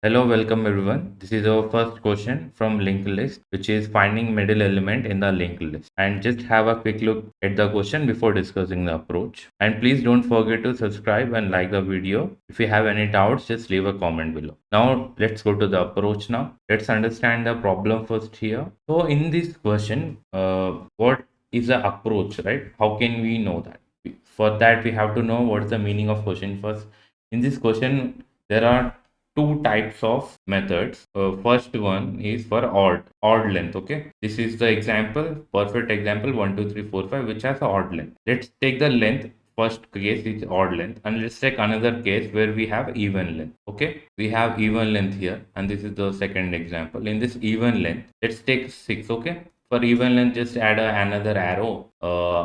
Hello, welcome everyone. This is our first question from linked list, which is finding middle element in the linked list. And just have a quick look at the question before discussing the approach. And please don't forget to subscribe and like the video. If you have any doubts, just leave a comment below. Now let's go to the approach now. Let's understand the problem first here. So in this question, what is the approach, right? How can we know that? For that, we have to know what's the meaning of question first. In this question, there are two types of methods. First one is for odd length. Okay, this is the example, perfect example 1, 2, 3, 4, 5, which has odd length. Let's take the length. First case is odd length, and let's take another case where we have even length. Okay, we have even length here, and this is the second example. In this even length, let's take 6. Okay, for even length, just add another arrow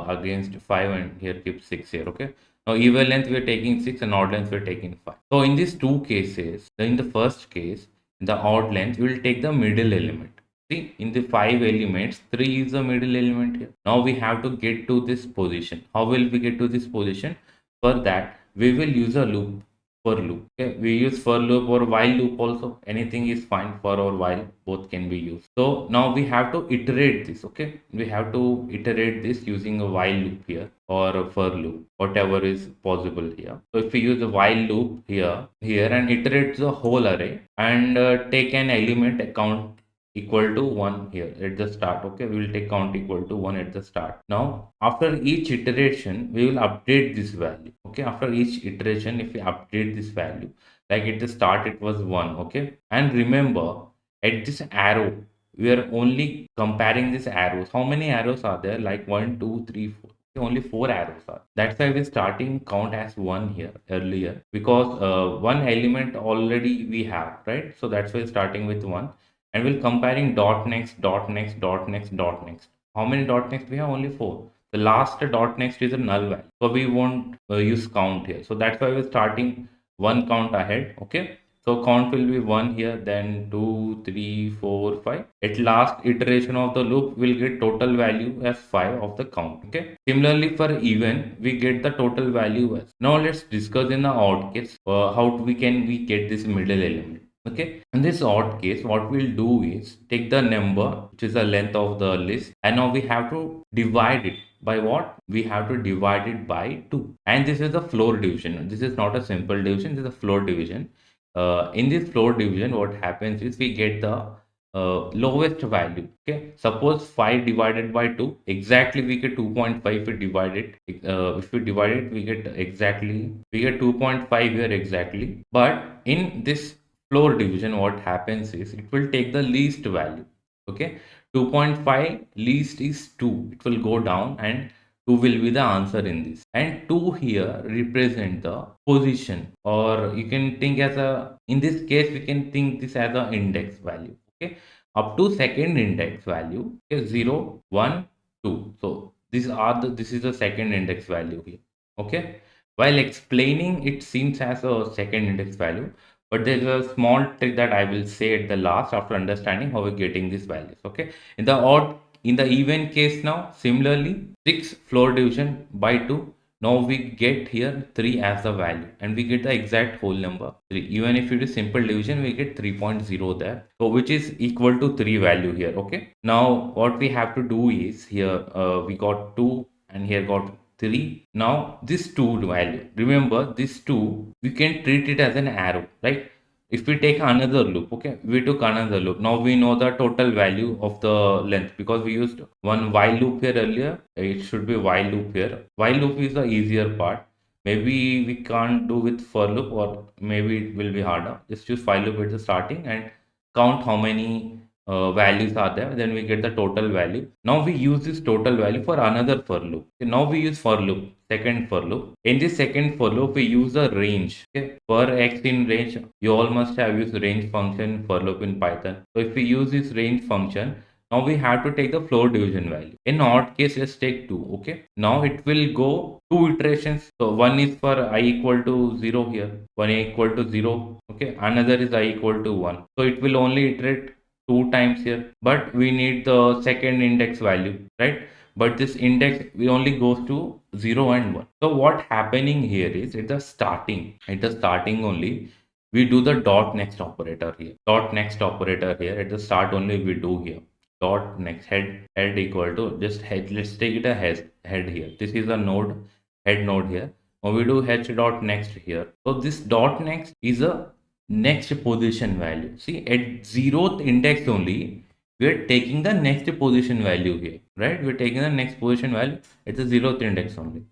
against 5, and here keep 6 here. Okay, now even length we are taking 6 and odd length we are taking 5. So in these two cases, in the first case, in the odd length, we will take the middle element. See, in the 5 elements, 3 is the middle element here. Now we have to get to this position. How will we get to this position? For that, we will use a loop. For loop. Okay, we use for loop or while loop also. Anything is fine, for or while, both can be used. So now we have to iterate this. Okay, we have to iterate this using a while loop here or a for loop, whatever is possible here. So if we use a while loop here and iterate the whole array and take an element account equal to 1 here at the start. Okay, we will take count equal to 1 at the start. Now after each iteration we will update this value. Okay, after each iteration if we update this value, like at the start it was 1. Okay, and remember, at this arrow we are only comparing these arrows. How many arrows are there? Like 1, 2, 3, 4. Only 4 arrows are. That's why we're starting count as 1 here earlier, because one element already we have, right? So that's why starting with 1, and we'll comparing dot next, dot next, dot next, dot next. How many dot next we have? Only 4. The last dot next is a null value, so we won't use count here. So that's why we're starting one count ahead. Okay, so count will be 1 here, then 2, 3, 4, 5. At last iteration of the loop, we'll get total value as 5 of the count. Okay. Similarly for even, we get the total value as. Now let's discuss in the odd case how we get this middle element. Okay, in this odd case, what we'll do is take the number, which is the length of the list, and now we have to divide it by what? We have to divide it by 2. And this is a floor division. This is not a simple division, this is a floor division. In this floor division, what happens is we get the lowest value. Okay, suppose 5 divided by 2, exactly we get 2.5. If we divide it, we get exactly, we get 2.5 here exactly. But in this floor division, what happens is it will take the least value. Okay, 2.5 least is 2. It will go down and 2 will be the answer in this, and 2 here represent the position, or you can think as a, in this case we can think this as a index value. Okay, up to second index value is 0, 1, 2. So this is the second index value here. Okay, while explaining it seems as a second index value, but there's a small trick that I will say at the last after understanding how we're getting these values. Okay, in the odd, in the even case now, similarly 6 floor division by 2. Now we get here 3 as the value, and we get the exact whole number 3. Even if it is simple division, we get 3.0 there, so which is equal to 3 value here. Okay, now what we have to do is here we got 2 and here got 3. Now this 2 value, remember this 2, we can treat it as an arrow, right? If we take another loop, okay, we took another loop. Now we know the total value of the length because we used one while loop here earlier. It should be while loop here. While loop is the easier part. Maybe we can't do with for loop, or maybe it will be harder. Just use while loop at the starting and count how many values are there. Then we get the total value. Now we use this total value for another for loop. Okay, now we use for loop, second for loop. In this second for loop, we use a range. Okay, for x in range, you all must have used range function for loop in Python. So if we use this range function, now we have to take the floor division value. In odd case, let's take 2. Okay, now it will go 2 iterations. So one is for I equal to 0 here, 1 equal to 0. Okay, another is I equal to 1. So it will only iterate 2 times here, but we need the second index value, right? But this index we only goes to 0 and 1. So what happening here is at the starting only, we do the dot next operator here. Dot next operator here at the start only we do here. Dot next head equal to just head. Let's take it a head here. This is a node, head node here. Now we do h dot next here. So this dot next is a next position value. See, at 0th index only we are taking the next position value here, right? We're taking the next position value at the 0th index only.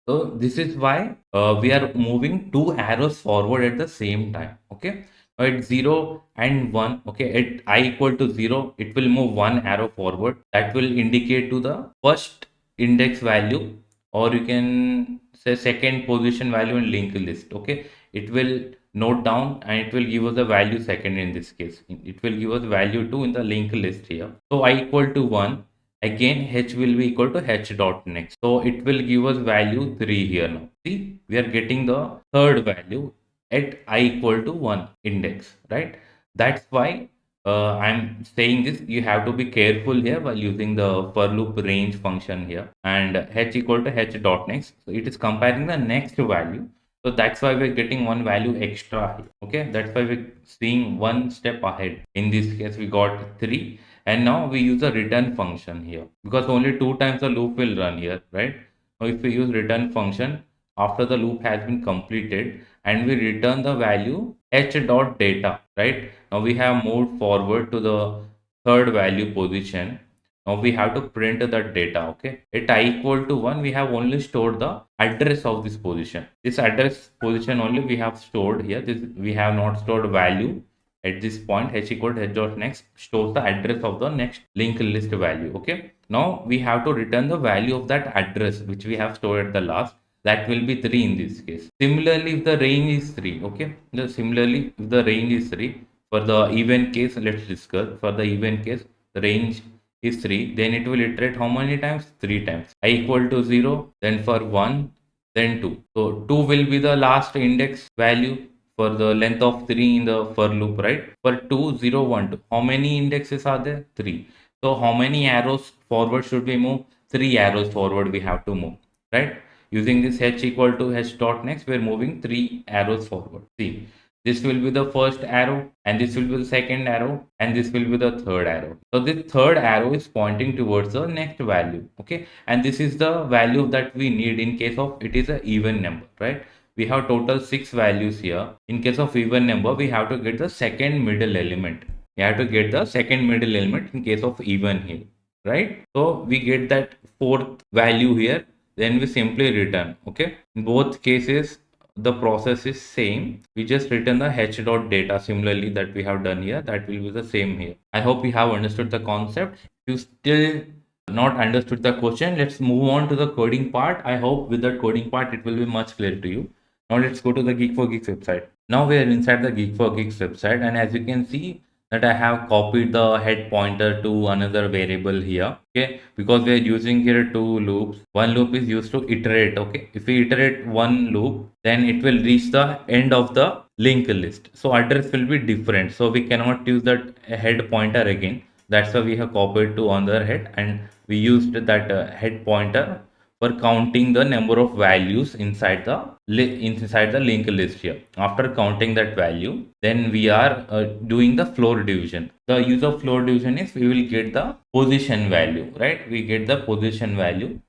So this is why we are moving two arrows forward at the same time. Okay. Now at 0 and 1, okay, at I equal to 0, it will move one arrow forward. That will indicate to the first index value, or you can say second position value in linked list. Okay. It will note down and it will give us the value second in this case. It will give us value 2 in the linked list here. So I equal to 1. Again, h will be equal to h dot next. So it will give us value 3 here now. See, we are getting the third value at I equal to 1 index, right? That's why I'm saying this. You have to be careful here while using the for loop range function here, and h equal to h dot next. So it is comparing the next value. So that's why we're getting one value extra here. Okay, that's why we're seeing one step ahead. In this case, we got 3, and now we use a return function here because only two times the loop will run here, right? Now if we use return function after the loop has been completed and we return the value h dot data, right? Now we have moved forward to the third value position. Now we have to print that data, okay? At I equal to 1, we have only stored the address of this position. This address position only we have stored here. This we have not stored value at this point. H equal to h dot next stores the address of the next linked list value. Okay. Now we have to return the value of that address which we have stored at the last. That will be 3 in this case. Similarly, if the range is 3, okay. Similarly, if the range is 3, for the even case, let's discuss. For the even case, the range is 3, then it will iterate how many times? 3 times. I equal to 0, then for 1, then 2. So 2 will be the last index value for the length of 3 in the for loop, right? For 2, 0, 1, 2. How many indexes are there? 3. So how many arrows forward should we move? 3 arrows forward we have to move, right? Using this h equal to h dot next, we're moving 3 arrows forward. See, this will be the first arrow, and this will be the second arrow, and this will be the third arrow. So this third arrow is pointing towards the next value, okay? And this is the value that we need in case of it is an even number, right? We have total 6 values here. In case of even number, we have to get the second middle element. We have to get the second middle element in case of even here, right? So we get that fourth value here, then we simply return, okay? In both cases, the process is same. We just return the h dot data similarly that we have done here. That will be the same here. I hope you have understood the concept. If you still not understood the question, let's move on to the coding part. I hope with the coding part it will be much clearer to you. Now let's go to the Geek for Geeks website. Now we are inside the Geek for Geeks website, and as you can see that I have copied the head pointer to another variable here, okay, because we are using here two loops. One loop is used to iterate, okay. If we iterate one loop, then it will reach the end of the linked list. So address will be different. So we cannot use that head pointer again. That's why we have copied to another head, and we used that head pointer for counting the number of values inside the linked list here. After counting that value, then we are doing the floor division. The use of floor division is we will get the position value, right? We get the position value,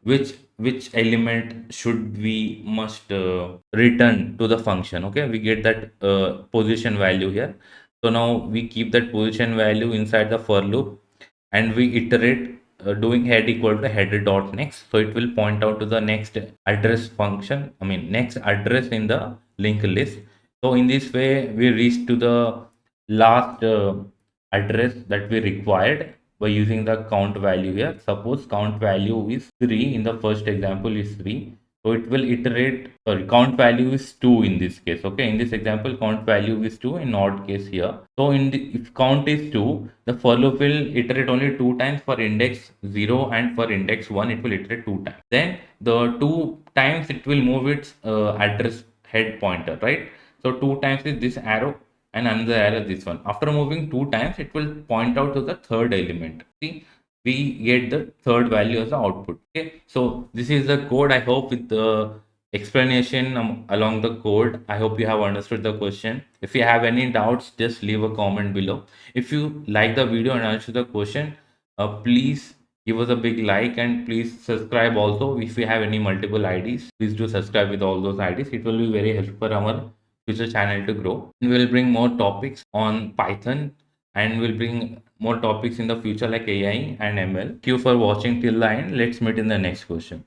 which element should we must return to the function. Okay, we get that position value here. So now we keep that position value inside the for loop, and we iterate doing head equal to head dot next. So it will point out to the next address function, I mean next address in the linked list. So in this way we reach to the last address that we required by using the count value here. Suppose count value is 3, in the first example is 3. So it will iterate, sorry, count value is 2 in this case. Okay, in this example, count value is 2 in odd case here. So if count is 2, the for loop will iterate only 2 times for index 0, and for index 1, it will iterate 2 times. Then the 2 times it will move its address head pointer, right? So 2 times is this arrow, and another arrow this one. After moving 2 times, it will point out to the third element. See, we get the third value as the output. Okay, so this is the code. I hope with explanation along the code. I hope you have understood the question. If you have any doubts, just leave a comment below. If you like the video and answer the question, please give us a big like, and please subscribe also. If you have any multiple IDs, please do subscribe with all those IDs. It will be very helpful for our future channel to grow. We will bring more topics on Python, and we'll bring more topics in the future like AI and ML. Thank you for watching till the end. Let's meet in the next question.